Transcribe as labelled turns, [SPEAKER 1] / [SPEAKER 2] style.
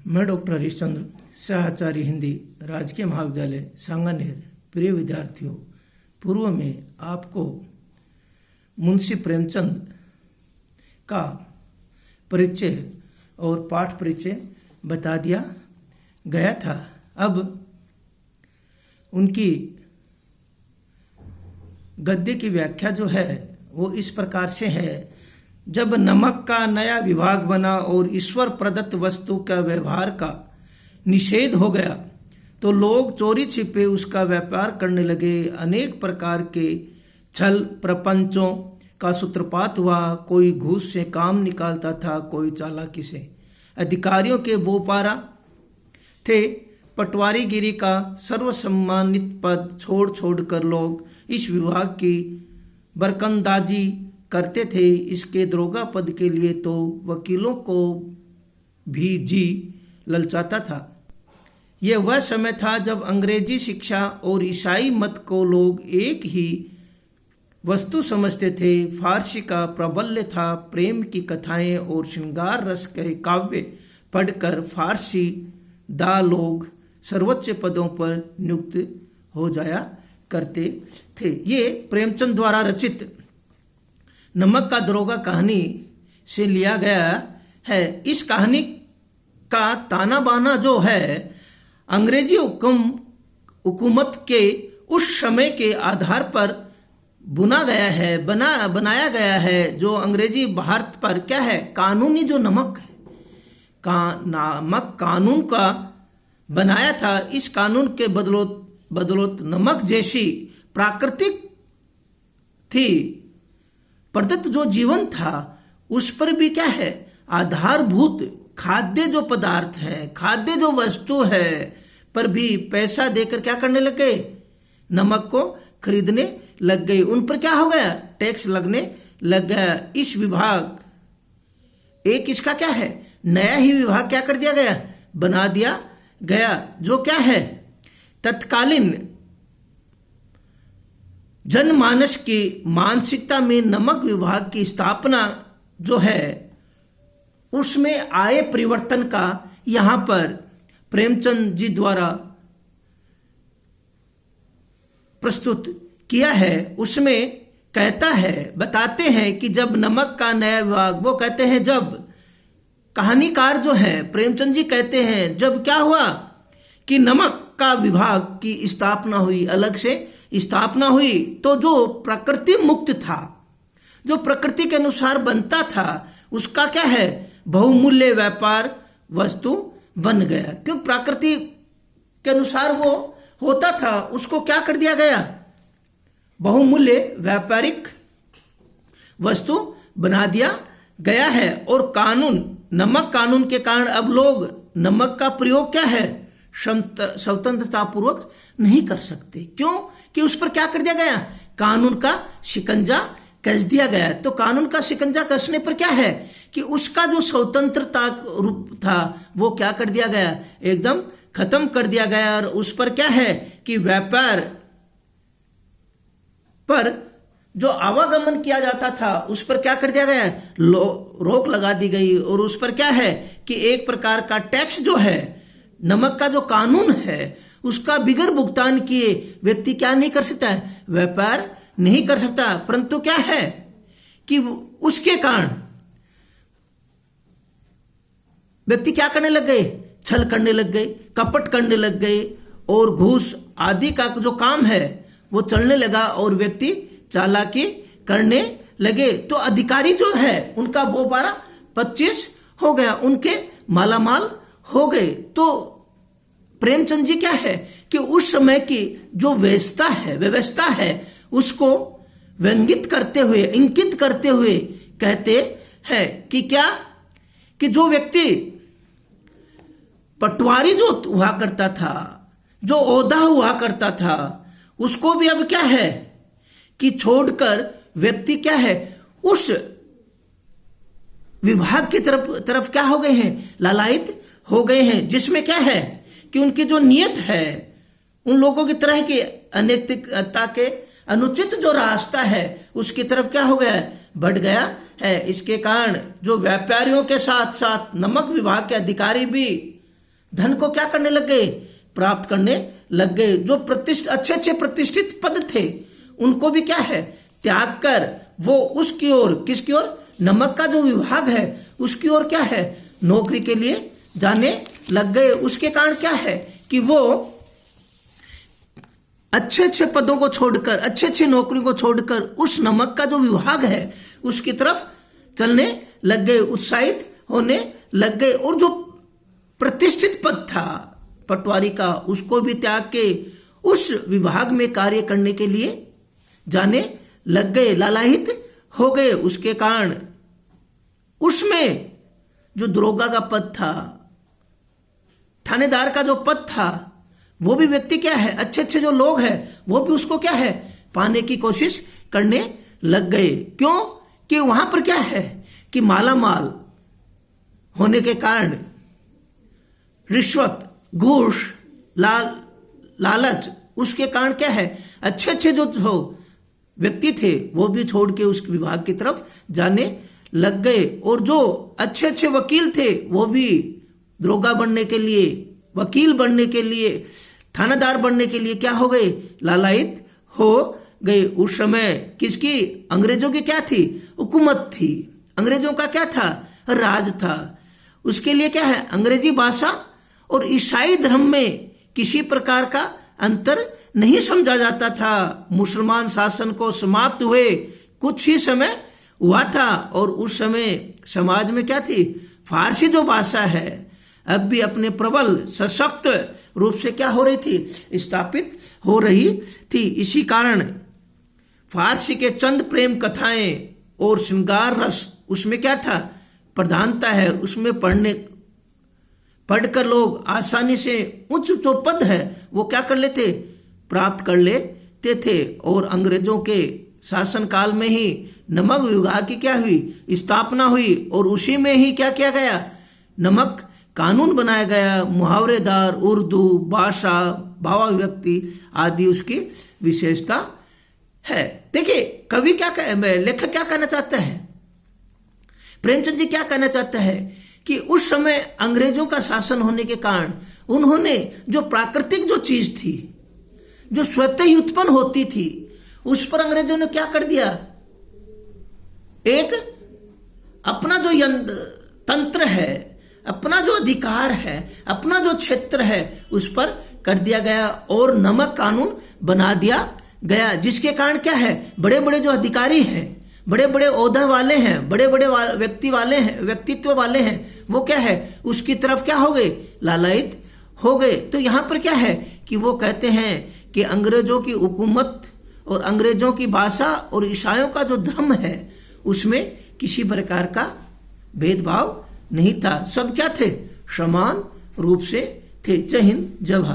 [SPEAKER 1] मैं डॉक्टर हरीशचंद्र, सहाचार्य हिंदी, राजकीय महाविद्यालय सांगानेर। प्रिय विद्यार्थियों, पूर्व में आपको मुंशी प्रेमचंद का परिचय और पाठ परिचय बता दिया गया था। अब उनकी गद्य की व्याख्या जो है वो इस प्रकार से है। जब नमक का नया विभाग बना और ईश्वर प्रदत्त वस्तु का व्यवहार का निषेध हो गया तो लोग चोरी छिपे उसका व्यापार करने लगे। अनेक प्रकार के छल प्रपंचों का सूत्रपात हुआ। कोई घूस से काम निकालता था, कोई चालाकी से। अधिकारियों के बोपारा थे। पटवारीगिरी का सर्वसम्मानित पद छोड़ छोड़कर लोग इस विभाग की बरकंदाजी करते थे। इसके दरोगा पद के लिए तो वकीलों को भी जी ललचाता था। यह वह समय था जब अंग्रेजी शिक्षा और ईसाई मत को लोग एक ही वस्तु समझते थे। फारसी का प्राबल्य था। प्रेम की कथाएं और श्रृंगार रस के काव्य पढ़कर फारसी दा लोग सर्वोच्च पदों पर नियुक्त हो जाया करते थे। ये प्रेमचंद द्वारा रचित नमक का दरोगा कहानी से लिया गया है। इस कहानी का ताना बाना जो है अंग्रेजी हुकूमत के उस समय के आधार पर बुना गया है, बनाया गया है। जो अंग्रेजी भारत पर क्या है, कानूनी जो नमक है, नमक कानून का बनाया था। इस कानून के बदौलत नमक जैसी प्राकृतिक थी प्रदत्त जो जीवन था उस पर भी क्या है, आधारभूत खाद्य जो पदार्थ है, खाद्य जो वस्तु है पर भी पैसा देकर क्या करने लग गए, नमक को खरीदने लग गए। उन पर क्या हो गया, टैक्स लगने लग गया। इस विभाग एक इसका क्या है, नया ही विभाग क्या कर दिया गया, बना दिया गया। जो क्या है, तत्कालीन जनमानस की मानसिकता में नमक विभाग की स्थापना जो है उसमें आए परिवर्तन का यहां पर प्रेमचंद जी द्वारा प्रस्तुत किया है। उसमें कहता है, बताते हैं कि जब नमक का नया विभाग, वो कहते हैं जब, कहानीकार जो है प्रेमचंद जी कहते हैं जब क्या हुआ कि नमक का विभाग की स्थापना हुई, अलग से स्थापना हुई, तो जो प्रकृति मुक्त था, जो प्रकृति के अनुसार बनता था, उसका क्या है, बहुमूल्य व्यापार वस्तु बन गया। क्यों, प्रकृति के अनुसार वो होता था, उसको क्या कर दिया गया, बहुमूल्य व्यापारिक वस्तु बना दिया गया है। और कानून, नमक कानून के कारण अब लोग नमक का प्रयोग क्या है, स्वतंत्रता पूर्वक नहीं कर सकते। क्यों कि उस पर क्या कर दिया गया, कानून का शिकंजा कस दिया गया। तो कानून का शिकंजा कसने पर क्या है कि उसका जो स्वतंत्रता रूप था वो क्या कर दिया गया, एकदम खत्म कर दिया गया। और उस पर क्या है कि व्यापार पर जो आवागमन किया जाता था उस पर क्या कर दिया गया, रोक लगा दी गई। और उस पर क्या है कि एक प्रकार का टैक्स जो है, नमक का जो कानून है उसका बिगर भुगतान किए व्यक्ति क्या नहीं कर सकता है, व्यापार नहीं कर सकता। परंतु क्या है कि उसके कारण व्यक्ति क्या करने लग गए, छल करने लग गए, कपट करने लग गए और घूस आदि का जो काम है वो चलने लगा और व्यक्ति चालाकी करने लगे। तो अधिकारी जो है उनका बोपारा 25 हो गया, उनके मालामाल हो गए। तो प्रेमचंद जी क्या है कि उस समय की जो व्यवस्था है उसको व्यंगित करते हुए, इंकित करते हुए कहते हैं कि क्या कि जो व्यक्ति पटवारी जो हुआ करता था, जो ओहदा हुआ करता था, उसको भी अब क्या है कि छोड़कर व्यक्ति क्या है उस विभाग की तरफ क्या हो गए हैं, लालायित हो गए हैं। जिसमें क्या है कि उनकी जो नियत है उन लोगों की तरह की अनैतिकता के अनुचित जो रास्ता है उसकी तरफ क्या हो गया, बढ़ गया है। इसके कारण जो व्यापारियों के साथ साथ नमक विभाग के अधिकारी भी धन को क्या करने लग गए, प्राप्त करने लग गए। जो अच्छे अच्छे प्रतिष्ठित पद थे उनको भी क्या है, त्याग कर वो उसकी ओर, किसकी ओर, नमक का जो विभाग है उसकी ओर क्या है, नौकरी के लिए जाने लग गए। उसके कारण क्या है कि वो अच्छे अच्छे पदों को छोड़कर, अच्छे अच्छे नौकरी को छोड़कर उस नमक का जो विभाग है उसकी तरफ चलने लग गए, उत्साहित होने लग गए। और जो प्रतिष्ठित पद था पटवारी का, उसको भी त्याग के उस विभाग में कार्य करने के लिए जाने लग गए, लालायित हो गए। उसके कारण उसमें जो दरोगा का पद था, थानेदार का जो पद था, वो भी व्यक्ति क्या है, अच्छे अच्छे जो लोग हैं वो भी उसको क्या है, पाने की कोशिश करने लग गए। क्यों कि वहां पर क्या है कि माला माल होने के कारण रिश्वत, घूस, लालच, उसके कारण क्या है, अच्छे अच्छे जो व्यक्ति थे वो भी छोड़ के उस विभाग की तरफ जाने लग गए। और जो अच्छे अच्छे वकील थे वो भी दरोगा बनने के लिए, वकील बनने के लिए, थानेदार बनने के लिए क्या हो गए, लालायित हो गए। उस समय किसकी, अंग्रेजों की क्या थी, हुकूमत थी। अंग्रेजों का क्या था, राज था। उसके लिए क्या है, अंग्रेजी भाषा और ईसाई धर्म में किसी प्रकार का अंतर नहीं समझा जाता था। मुसलमान शासन को समाप्त हुए कुछ ही समय हुआ था और उस समय समाज में क्या थी, फारसी जो भाषा है अब भी अपने प्रबल सशक्त रूप से क्या हो रही थी, स्थापित हो रही थी। इसी कारण फारसी के चंद प्रेम कथाएं और श्रृंगार रस उसमें क्या था, प्रधानता है। उसमें पढ़कर लोग आसानी से उच्च जो पद है वो क्या कर लेते, प्राप्त कर लेते थे। और अंग्रेजों के शासन काल में ही नमक विभाग की क्या हुई, स्थापना हुई और उसी में ही क्या किया गया, नमक कानून बनाया गया। मुहावरेदार उर्दू भाषा, भावाभिव्यक्ति आदि उसकी विशेषता है। देखिए कवि लेखक क्या कहना चाहता है, प्रेमचंद जी क्या कहना चाहता है कि उस समय अंग्रेजों का शासन होने के कारण उन्होंने जो प्राकृतिक जो चीज थी, जो स्वतः ही उत्पन्न होती थी, उस पर अंग्रेजों ने क्या कर दिया, एक अपना जो तंत्र है, अपना जो अधिकार है, अपना जो क्षेत्र है उस पर कर दिया गया और नमक कानून बना दिया गया। जिसके कारण क्या है, बड़े बड़े जो अधिकारी हैं, बड़े बड़े ओहदा वाले हैं, बड़े बड़े व्यक्तित्व वाले हैं, वो क्या है, उसकी तरफ क्या हो गए, लालायित हो गए। तो यहां पर क्या है कि वो कहते हैं कि अंग्रेजों की हुकूमत और अंग्रेजों की भाषा और ईसाइयों का जो धर्म है उसमें किसी प्रकार का भेदभाव नहीं था। सब क्या थे, समान रूप से थे। जय हिंद, जय भारत।